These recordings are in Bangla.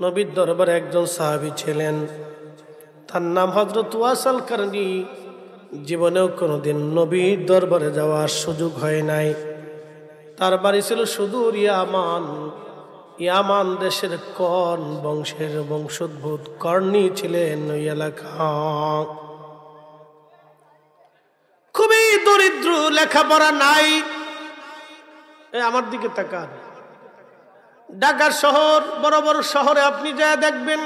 নবীর দরবারে একজন সাহাবী ছিলেন, তার নাম হযরত ওয়াস আল কারনী। জীবনেও কোনোদিন নবীর দরবারে যাওয়ার সুযোগ হয় নাই। তার বাড়ি ছিল সুদূর ইয়ামান। ইয়ামান দেশের কর্ণ বংশের বংশোদ্ভূত কর্ণী ছিলেন ওই এলাকা। খুবই দরিদ্র, লেখাপড়া নাই। আমার দিকে তাকান, ঢাকার শহর, বড় বড় শহরে আপনি যা দেখবেন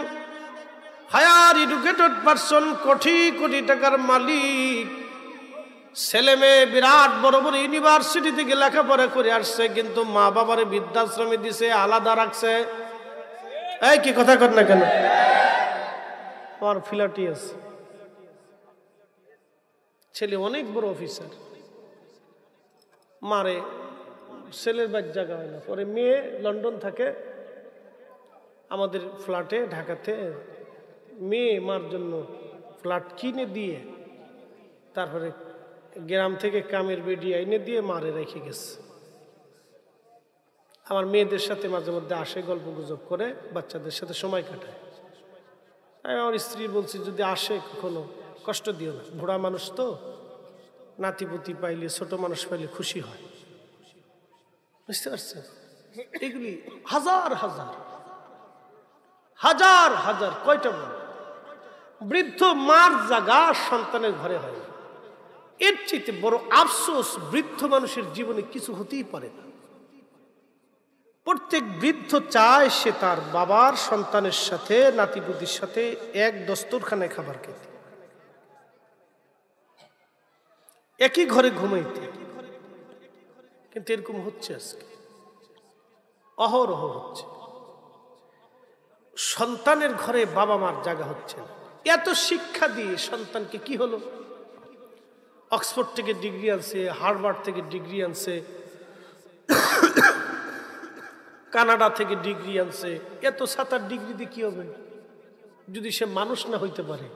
higher educated person, crore crore টাকার মালিক, ছেলে মেয়ে বিরাট বড় বড় ইউনিভার্সিটি থেকে লেখাপড়া করে আসছে, কিন্তু মা বাবারে বৃদ্ধাশ্রমে দিছে, আলাদা রাখছে। এই কি কথা কর না কেন? আমার ফ্ল্যাটই আছে, ছেলে অনেক বড় অফিসার, মারে ছেলের বাড়ি জায়গা হয় না, পরে মেয়ে লন্ডন থাকে, আমাদের ফ্ল্যাটে ঢাকাতে মেয়ে মার জন্য ফ্ল্যাট কিনে দিয়ে তারপরে গ্রাম থেকে কামের বেডি এনে দিয়ে মারে রেখে গেছে। আমার মেয়েদের সাথে মাঝে মধ্যে আসে, গল্প গুজব করে, বাচ্চাদের সাথে সময় কাটায়। আমি আমার স্ত্রী বলছি, যদি আসে কখনো কষ্ট দিও না, বুড়া মানুষ তো, নাতিপুতি পাইলে, ছোট মানুষ পাইলে খুশি হয়। বুঝতে পারছেন? এগুলি হাজার হাজার হাজার হাজার, কয়টা বল, বৃদ্ধ মার জায়গা সন্তানের ঘরে হয় না। এর চাইতে বড় আফসোস বৃদ্ধ মানুষের জীবনে কিছু হতেই পারে না। প্রত্যেক বৃদ্ধ চায় সে তার বাবার সন্তানের সাথে, নাতিপুতির সাথে এক দস্তরখানায় খাবার খেতে, একই ঘরে ঘুমাইতে। কিন্তু এরকম হচ্ছে আজকে, অহরহ হচ্ছে। সন্তানের ঘরে বাবা মার জায়গা হচ্ছে না। এত শিক্ষা দিয়ে সন্তানকে কি হলো? অক্সফোর্ড থেকে ডিগ্রি আনছে, হার্ভার্ড থেকে ডিগ্রি আনছে, কানাডা থেকে ডিগ্রি আনছে। এত 7-8 ডিগ্রি দিয়ে কি হবে যদি সে মানুষ না হইতে পারে?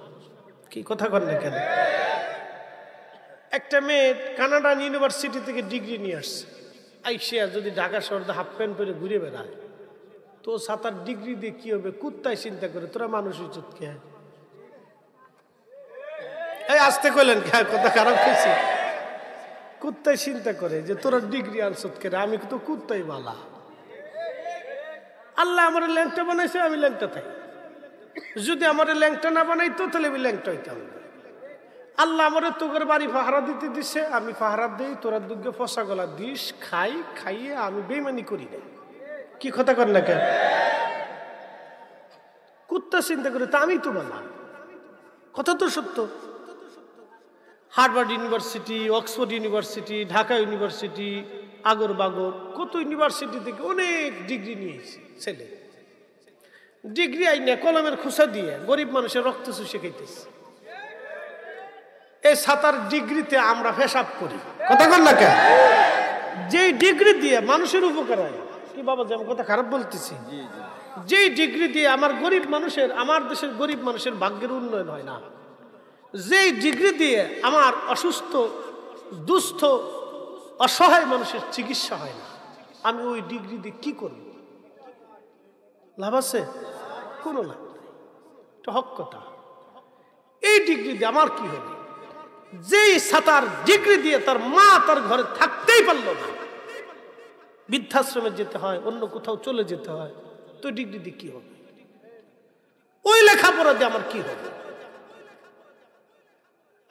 কি কথা কর না কেন? একটা মেয়ে কানাডা ইউনিভার্সিটি থেকে ডিগ্রি নিয়ে আসছে, আইসে যদি ঢাকা শহরে হাফ প্যান্ট পরে ঘুরে বেড়ায়, তো 7-8 ডিগ্রি দিয়ে কি হবে? কুত্তায় চিন্তা করে তোরা মানুষই চুতকে। এই আসতে কইলেন, কথা খারাপ হয়েছে? কুত্তায় চিন্তা করে যে তোরা ডিগ্রি আনছত কে, আমি তো কুত্তাই বালা। আল্লাহ আমার ল্যাংটা বানাইছে, আমি ল্যাংটা থাই। যদি আমার ল্যাংটা না বানাইতো তাহলে আমি ল্যাংটা হইতাম। আল্লাহ আমার তোর বাড়ি পাহারা দিতে দিছে, আমি পাহারা দিই, তোরা দুর্গে ফসা গলা দিস, খাইয়ে আমি বেইমানি করি না। কি কথা কর না কেন? কুত্তা চিন্তা করে তা আমি তো বানা, কথা তো সত্য। Harvard University, Oxford University, Dhaka University, আগর বাগর কত ইউনিভার্সিটি থেকে অনেক ডিগ্রি নিয়েছে ছেলে। ডিগ্রি আইনে কলমের খোসা দিয়ে গরিব মানুষের রক্ত চুষে খাইতেছে। এই 7-8 ডিগ্রিতে আমরা পেশাব করি, কথা বল না কেন? যেই ডিগ্রি দিয়ে মানুষের উপকার হয়, কি বাবা যে আমি কথা খারাপ বলতেছি? যেই ডিগ্রি দিয়ে আমার গরিব মানুষের, আমার দেশের গরিব মানুষের ভাগ্যের উন্নয়ন হয় না, যেই ডিগ্রি দিয়ে আমার অসুস্থ, দুস্থ, অসহায় মানুষের চিকিৎসা হয় না, আমি ওই ডিগ্রি দিয়ে কি করব? লাভ আছে? কোনো লাভ নেই। এটা হক কথা। এই ডিগ্রি দিয়ে আমার কি হবে? যেই 7 ডিগ্রি দিয়ে তার মা তার ঘরে থাকতেই পারল না, বৃদ্ধাশ্রমে যেতে হয়, অন্য কোথাও চলে যেতে হয়, তো ডিগ্রি দিয়ে কি হবে? ওই লেখাপড়া দিয়ে আমার কি হবে?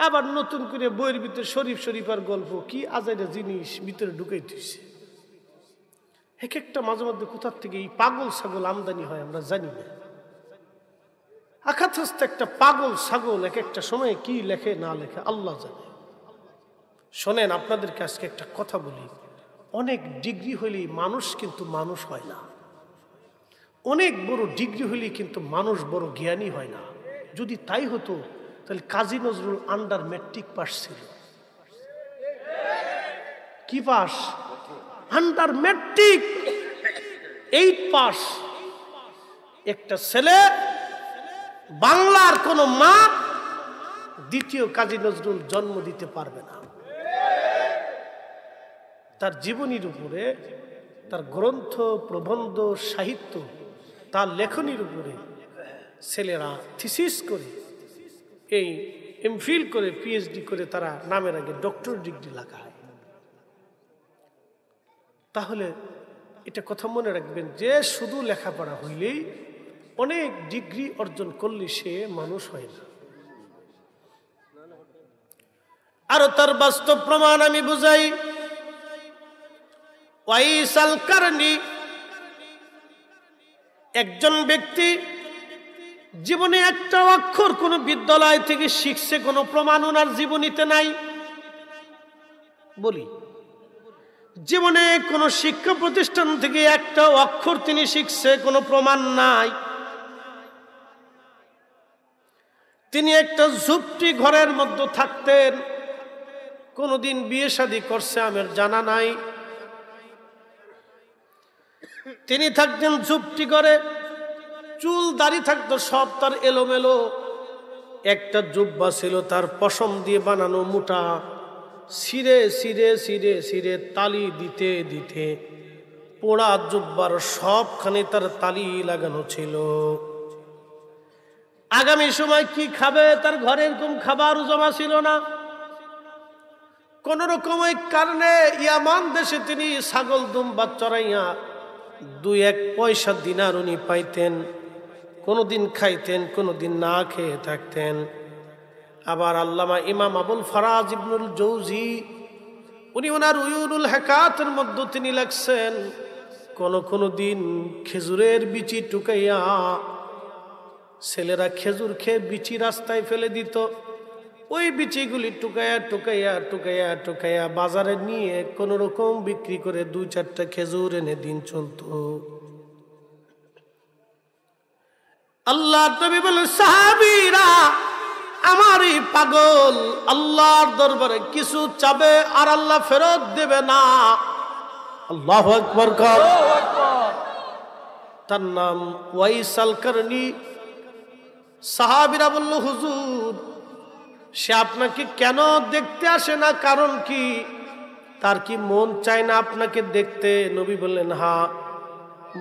আবার নতুন করে বইয়ের ভিতরে শরীফার গল্প, কি আজাইরা জিনিস ভিতরে ঢুকাই দিয়েছে। এক একটা মাঝে মধ্যে কোথার থেকে এই পাগল ছাগল আমদানি হয় আমরা জানি না। আখাতস্ত একটা পাগল ছাগল এক একটা সময় কি লেখে না লেখে আল্লাহ জানে। শোনেন, আপনাদেরকে আজকে একটা কথা বলি, অনেক ডিগ্রি হইলেই মানুষ কিন্তু মানুষ হয় না। অনেক বড় ডিগ্রি হইলেই কিন্তু মানুষ বড় জ্ঞানী হয় না। যদি তাই হতো তাহলে Kazi Nazrul under matric pass ছিল। কি পাস? Under matric 8 pass. একটা ছেলে, বাংলার কোন মা দ্বিতীয় কাজী নজরুল জন্ম দিতে পারবে না। তার জীবনীর উপরে, তার গ্রন্থ, প্রবন্ধ, সাহিত্য তার লেখনীর উপরে ছেলেরা থিসিস করে, এই এমফিল করে, পিএইচডি করে তারা নামের আগে ডক্টর ডিগ্রি লাগায়। তাহলে এটা কথা মনে রাখবেন যে শুধু লেখাপড়া হইলেই, অনেক ডিগ্রি অর্জন করলে সে মানুষ হয় না। আরো তার বাস্তব প্রমাণ আমি বুঝাই। ওয়াইস আল কারনি একজন ব্যক্তি জীবনে একটা অক্ষর কোন বিদ্যালয় থেকে শিখছে, কোন প্রমাণ ওনার জীবনীতে নাই। বলি, জীবনে কোন শিক্ষা প্রতিষ্ঠান থেকে একটা অক্ষর তিনি শিখছে, কোনো প্রমাণ নাই। তিনি একটা ঝুপড়ি ঘরের মধ্যে থাকতেন, কোনদিন বিয়ে শাদী করছে আমার জানা নাই। তিনি থাকতেন ঝুপড়ি ঘরে, চুল দাড়ি থাকতো সব তার এলোমেলো। একটা জুব্বা ছিল তার পশম দিয়ে বানানো মোটা, সিরে সিরে সিরে সিরে তালি দিতে দিতে পোড়া জুব্বার সবখানে তার তালি লাগানো ছিল। আগামী সময় কি খাবে তার ঘরে এরকম খাবার জমা ছিল না। কোন রকমের কারণে ইয়ামান দেশে তিনি ছাগল দুম্বা চড়াইয়া 2-1 পয়সা দিনার উনি পাইতেন। কোনদিন খাইতেন, কোনদিন না খেয়ে থাকতেন। আবার আল্লামা ইমাম আবুল ফারাজ ইবনুল জৌজি উনি ওনার উয়ুনুল হাকাতের মধ্যে তিনি লিখছেন, কোন দিন খেজুরের বিচি টুকাইয়া, ছেলেরা খেজুর খেয়ে বিচি রাস্তায় ফেলে দিত, ওই বিচিগুলি টুকাইয়া টুকাইয়া টুকাইয়া টুকাইয়া বাজারে নিয়ে কোন রকম বিক্রি করে 2-4টা খেজুর এনে দিন চলত। আল্লাহ নবী বলেন, সাহাবীরা আমার এই পাগল আল্লাহর দরবারে কিছু চাবে আর আল্লাহ ফেরত দেবে না। আল্লাহু আকবার। তার নাম ওয়াইস আল কারনি। সাহাবীরা বলল, হুজুর সে আপনাকে কেন দেখতে আসে না, কারণ কি? তার কি মন চায় না আপনাকে দেখতে? নবী বললেন, হ্যাঁ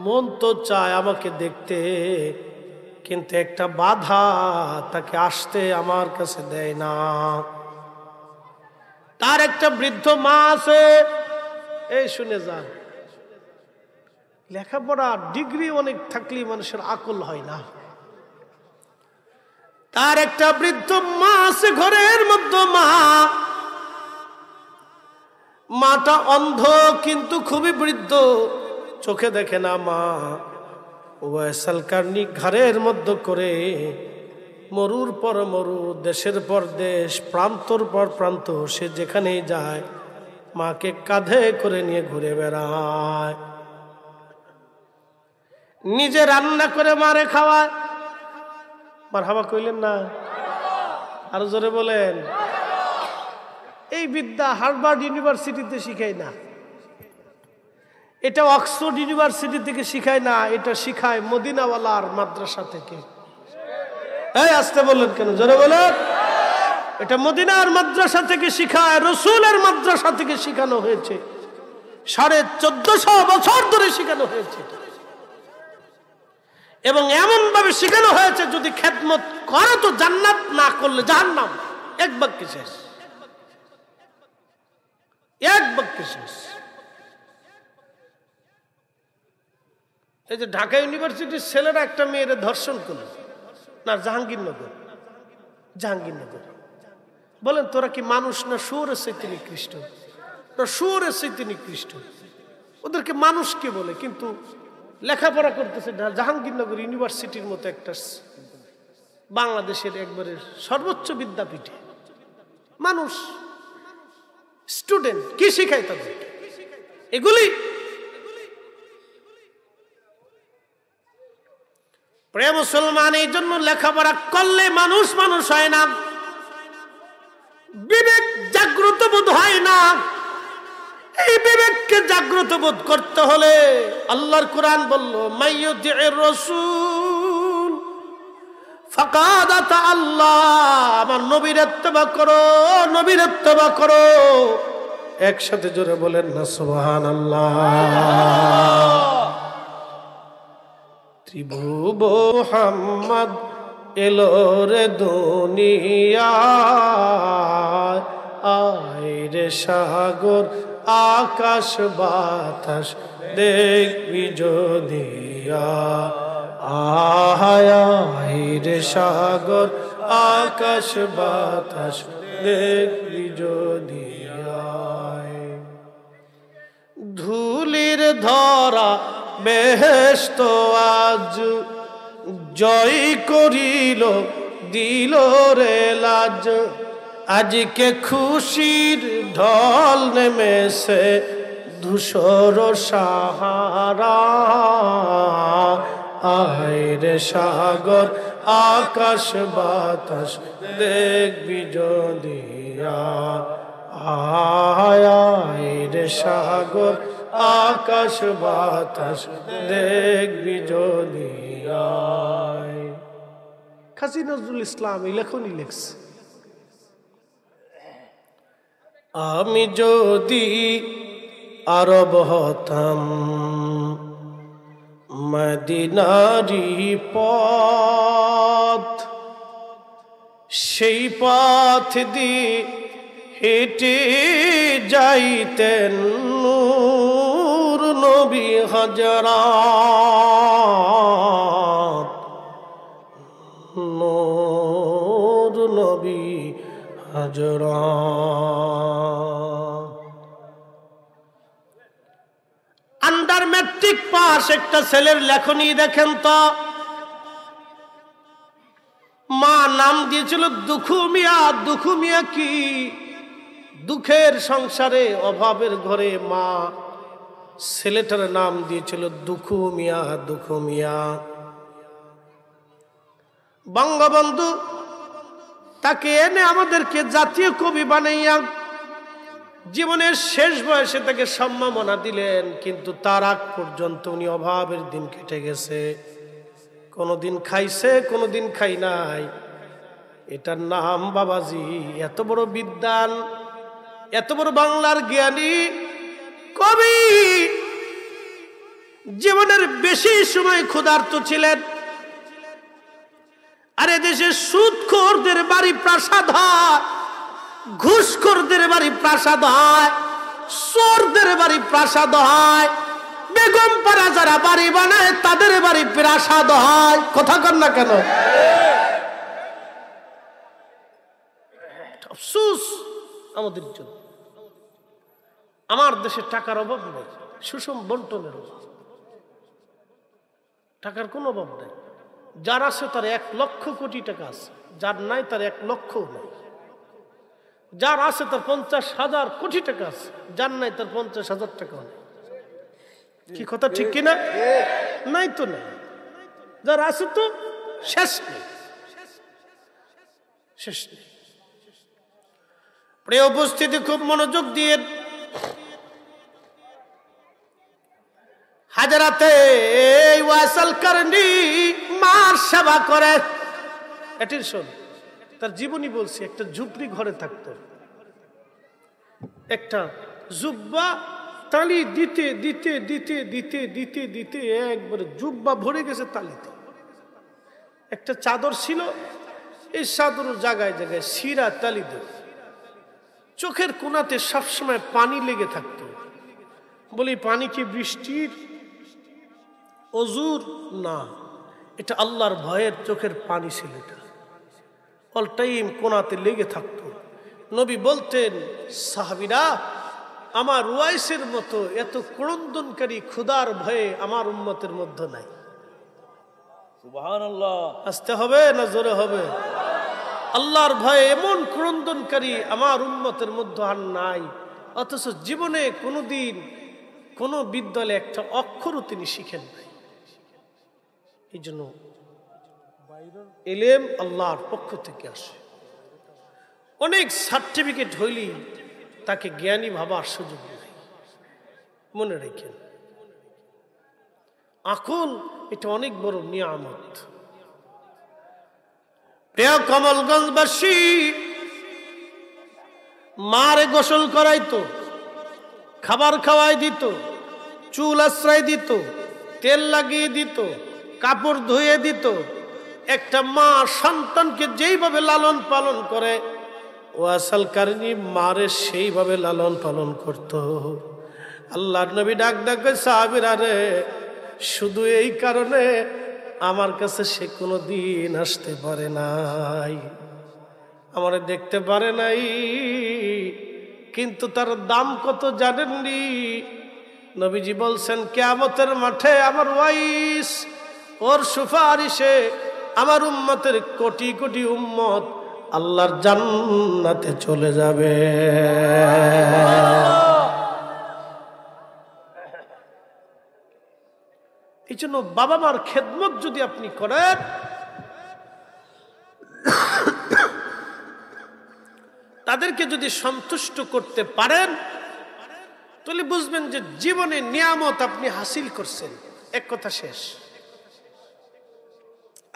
মন তো চায় আমাকে দেখতে, কিন্তু একটা বাধা, তাকে আসতে আমার কাছে দেয় না। তার একটা বৃদ্ধ মা আছে। এই শুনে যান, লেখাপড়া ডিগ্রি অনেক থাকলে মানুষের আকল হয় না। তার একটা বৃদ্ধ মা আছে ঘরের মধ্যে। মাটা অন্ধ কিন্তু খুবই বৃদ্ধ, চোখে দেখে না। মা ওয়াইস আল কারনি ঘরের মধ্যে করে মরুর পর মরু, দেশের পর দেশ, প্রান্তর পর প্রান্ত, সে যেখানেই যায় মাকে কাঁধে করে নিয়ে ঘুরে বেড়ায়। নিজে রান্না করে মারে খাওয়ায়। মারহাবা কইলেন না? আরো জোরে বলেন। এই বিদ্যা হার্ভার্ড ইউনিভার্সিটিতে শিখায় না, এটা অক্সফোর্ড ইউনিভার্সিটি থেকে শিখায় না, এটা শিখায় মদিনাওয়ালার মাদ্রাসা থেকে। এই আসতে বললেন কেন? জোরে বলেন। এটা মদিনার মাদ্রাসা থেকে শিখায়, রসুলের মাদ্রাসা থেকে শিখানো হয়েছে। 1450 বছর ধরে শিখানো হয়েছে, এবং এমন ভাবে শিখানো হয়েছে যদি খেদমত করো তো জান্নাত, না করলে জাহান্নাম। এক বাক্যে শেষ, এক বাক্যে শেষ। এই যে ঢাকা ইউনিভার্সিটির ছেলেরা একটা মেয়ের ধর্ষণ করল, না জাহাঙ্গীরনগর, জাহাঙ্গীরনগর। বলেন তোরা কি মানুষ না শুয়োরের চাইতে নিকৃষ্ট? শুয়োরের চাইতে নিকৃষ্ট। ওদেরকে মানুষ কে বলে? কিন্তু লেখাপড়া করতেছে জাহাঙ্গীরনগর ইউনিভার্সিটির মতো একটা বাংলাদেশের একবারে সর্বোচ্চ বিদ্যাপীঠে। মানুষ, স্টুডেন্ট কি শিখায় তাদের? এগুলি প্রিয় মুসলমান, এই জন্য লেখাপড়া করলে মানুষ মানুষ হয় না, বিবেক জাগ্রত বোধ হয় না। এই বিবেককে জাগ্রত বোধ করতে হলে আল্লাহর কোরআন বলল, মাইয়ুতির রাসূল ফাকাদ আতা আল্লাহ, আমার নবীর ইত্তেবা করো, নবীর ইত্তেবা করো। একসাথে জোরে বলেন না সুবহানাল্লাহ। ত্রিভুব মুহাম্মদ এলো রে দুনিয়া, আয় রে সাগর আকাশ বাতাস দেখবি যদিয়া, আয় রে সাগর আকাশ বাতাস দেখবি যদিয়া। ধুলির ধরা বেহেশত আজ জয় করিল দিল রে লাজ, আজকে খুশির ঢল নেমেছে ধূসর সাহারা, আয় রে সাগর আকাশ বাতাস দেখবি যদিয়া, আয় রে সাগর আকাশ বাতাস দেখবি যদিয়া। কাজী নজরুল ইসলাম এই লেখনী লেখছে, আমি যদি আরব হতাম মদিনারি পথ, সেই পথ দিয়ে হেঁটে যাইতেন নূর নবী হযরত, নূর নবী হযরত। আন্ডার ম্যাট্রিক পাস একটা ছেলের লেখনী দেখেন তো, মা নাম দিয়েছিল দুখু মিয়া। দুখু মিয়া কি? দুঃখের সংসারে অভাবের ঘরে মা ছেলেটার নাম দিয়েছিল দুখু মিয়া। দুখু মিয়া বঙ্গবন্ধু তাকে এনে আমাদেরকে জাতীয় কবি বানাইয়া জীবনের শেষ বয়সে তাকে সম্মাননা দিলেন, কিন্তু তার আগ পর্যন্ত উনি অভাবের দিন কেটে গেছে। কোনোদিন খাইছে, কোনোদিন খাই নাই। এটার নাম বাবাজি। এত বড় বিদ্বান, এত বড় বাংলার জ্ঞানী কবি, জীবনের বেশি সময় ক্ষুধার্ত ছিলেন। আর এদেশে সুদখোরদের বাড়ি প্রাসাদ হয়, ঘুষখোরদের বাড়ি প্রাসাদ হয়, চোরদের বাড়ি প্রাসাদ হয়, বেগম পাড়া যারা বাড়ি বানায় তাদের বাড়ি প্রাসাদ হয়। কথা কন না কেন? আফসোস আমাদের জন্য। আমার দেশে টাকার অভাব নেই, সুষম বন্টনের অভাব। টাকার কোনো অভাব নেই। যার আছে তার 1 লক্ষ কোটি টাকা আছে, যার নাই তার 1 লক্ষও নাই। যার আছে তার 50,000 কোটি টাকা আছে, যার নাই তার 50,000 টাকাও নেই। কি কথা ঠিক কিনা? নাই তো নাই। যার আছে তো শেষ নেই, শেষ নেই। প্রিয় উপস্থিতি, খুব মনোযোগ দিয়ে হাজারাতে ওয়াসাল করনি মার সেবা করে। এটির শোন, তার জীবনী বলছি। একটা ঝুপড়ি ঘরে থাকতো, একটা জুব্বা তালি দিতে দিতে দিতে দিতে দিতে দিতে একবারে জুব্বা ভরে গেছে তালিতে। একটা চাদর ছিল, এই চাদর জায়গায় জায়গায় শিরা তালি দেয়। চোখের কোনাতে সবসময় পানি লেগে থাকতো। বলি, পানি কি বৃষ্টির অজুর? না, এটা আল্লাহর ভয়ের চোখের পানি ছিল। এটা অল টাইম কোনাতে লেগে থাকতো। নবী বলতেন, সাহাবীরা, আমার ওয়াইসের মতো এত ক্রন্দনকারী ক্ষুধার ভয়ে আমার উম্মতের মধ্যে নাই। সুবহানাল্লাহ। আসতে হবে না জোরে হবে? আল্লাহর ভয়ে এমন ক্রন্দনকারী আমার উম্মতের মধ্যে আর নাই। অথচ জীবনে কোনোদিন কোন বিদ্যালয়ে একটা অক্ষরও তিনি শিখেন নাই। এই জন্য ইলম আল্লাহর পক্ষ থেকে আসে। অনেক সার্টিফিকেট হইলেই তাকে জ্ঞানী ভাবার সুযোগ নেই। মনে রাখেন, আকল এটা অনেক বড় নিয়ামত। প্রিয় কমলগঞ্জবাসী, মারে গোসল করাইতো, খাবার খাওয়াই দিত, চুল আশ্রয় দিত, তেল লাগিয়ে দিত, কাপড় ধুয়ে দিত। একটা মা সন্তানকে যেইভাবে লালন পালন করে ওয়াসাল কারিনী মারে সেইভাবে লালন পালন করত। আল্লাহর নবী ডাক ডাকে সাহাবীরা রে, শুধু এই কারণে আমার কাছে সে কোনো দিন আসতে পারে নাই, আমারে দেখতে পারে নাই, কিন্তু তার দাম কত জানেননি? নবীজি বলছেন কিয়ামতের মাঠে আমার ওয়াইস ওর সুপারিশে আমার উম্মতের কোটি কোটি উম্মত আল্লাহর জান্নাতে চলে যাবে। এই জন্য বাবা মার খেদমত যদি আপনি করেন, তাদেরকে যদি সন্তুষ্ট করতে পারেন, তাহলে বুঝবেন যে জীবনে নিয়ামত আপনি হাসিল করছেন। এক কথা শেষ।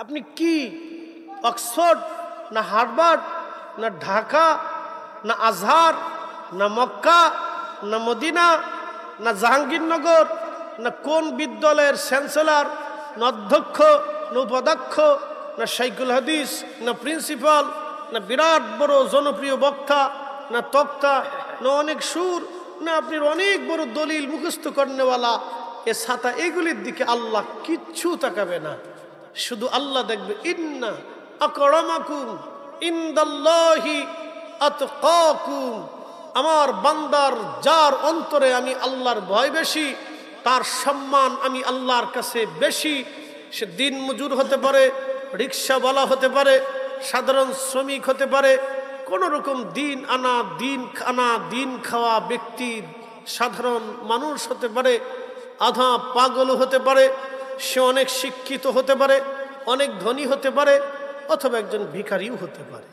আপনি কি অক্সফোর্ড না হার্ভার্ড না ঢাকা না আজহার না মক্কা না মদিনা না জাহাঙ্গীরনগর না কোন বিদ্যালয়ের চ্যান্সেলর না অধ্যক্ষ না উপাধ্যক্ষ না শাইখুল হাদিস না প্রিন্সিপাল না বিরাট বড় জনপ্রিয় বক্তা না তক্তা না অনেক সুর না আপনি অনেক বড় দলিল মুখস্থ করনেওয়ালা এ ছাতা, এগুলির দিকে আল্লাহ কিচ্ছু তাকাবে না। শুধু আল্লাহ দেখবে ইন্না আকরামাকুম ইনদাল্লাহি আতকাকুম, আমার বান্দার যার অন্তরে আমি আল্লাহর ভয় বেশি তার সম্মান আমি আল্লাহর কাছে বেশি। সে দিন মজুর হতে পারে, রিক্সাওয়ালা হতে পারে, সাধারণ শ্রমিক হতে পারে, কোন রকম দিন আনা দিন খাওয়া ব্যক্তি, সাধারণ মানুষ হতে পারে, আধা পাগল হতে পারে, সে অনেক শিক্ষিত হতে পারে, অনেক ধনী হতে পারে, অথবা একজন ভিখারিও হতে পারে।